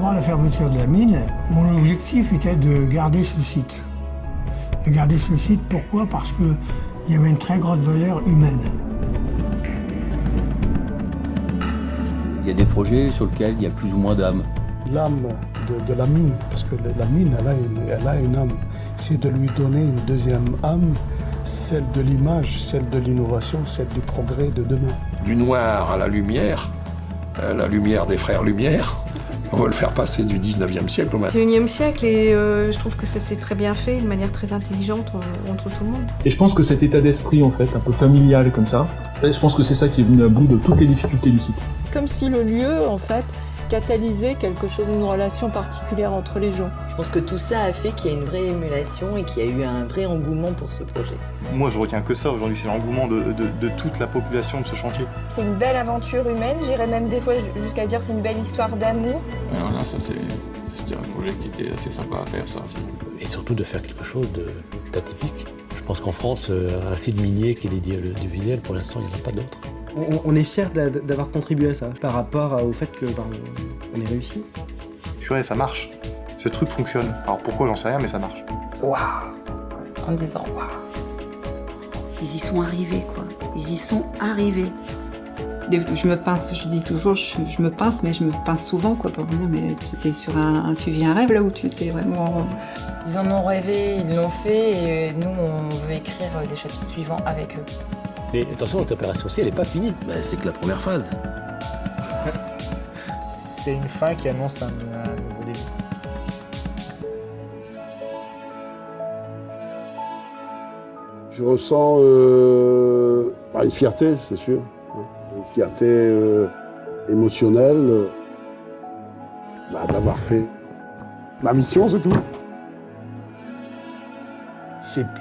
avant la fermeture de la mine, mon objectif était de garder ce site. De garder ce site, pourquoi? Parce qu'il y avait une très grande valeur humaine. Il y a des projets sur lesquels il y a plus ou moins d'âme. L'âme de la mine, parce que la mine, elle a une âme. C'est de lui donner une deuxième âme, celle de l'image, celle de l'innovation, celle du progrès de demain. Du noir à la lumière des frères Lumière. On va le faire passer du 19e siècle au 21e siècle et je trouve que ça s'est très bien fait, de manière très intelligente entre tout le monde. Et je pense que cet état d'esprit, en fait, un peu familial comme ça, je pense que c'est ça qui est venu à bout de toutes les difficultés du site. Comme si le lieu, en fait, catalysait quelque chose, une relation particulière entre les gens. Je pense que tout ça a fait qu'il y a une vraie émulation et qu'il y a eu un vrai engouement pour ce projet. Moi, je retiens que ça aujourd'hui, c'est l'engouement de toute la population de ce chantier. C'est une belle aventure humaine, j'irais même des fois jusqu'à dire c'est une belle histoire d'amour. Alors là, ça c'était un projet qui était assez sympa à faire, ça. Et surtout de faire quelque chose d'atypique. Je pense qu'en France, un site minier qui est dédié à l'audiovisuel, pour l'instant, il n'y en a pas d'autres. On est fiers d'avoir contribué à ça, par rapport au fait que on est réussi. Purée, ça marche. Ce truc fonctionne. Alors pourquoi, j'en sais rien, mais ça marche. Waouh! En disant waouh! Ils y sont arrivés, quoi. Ils y sont arrivés. Je me pince, je dis toujours, je me pince, mais je me pince souvent, quoi, pour venir. Mais c'était sur tu vis un rêve, là où tu sais vraiment. Ils en ont rêvé, ils l'ont fait, et nous, on veut écrire les chapitres suivants avec eux. Mais attention, notre opération-ci, elle n'est pas finie. C'est que la première phase. C'est une fin qui annonce un nouveau début. Je ressens une fierté, c'est sûr. Une fierté émotionnelle d'avoir fait ma mission, c'est tout.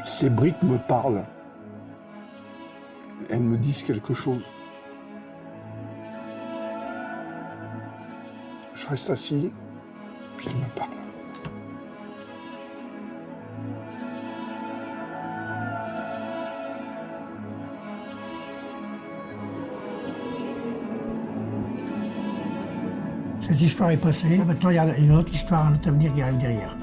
Ces briques me parlent. Elles me disent quelque chose. Je reste assis, puis elles me parlent. Cette histoire est passée, maintenant il y a une autre histoire, un autre avenir qui arrive derrière.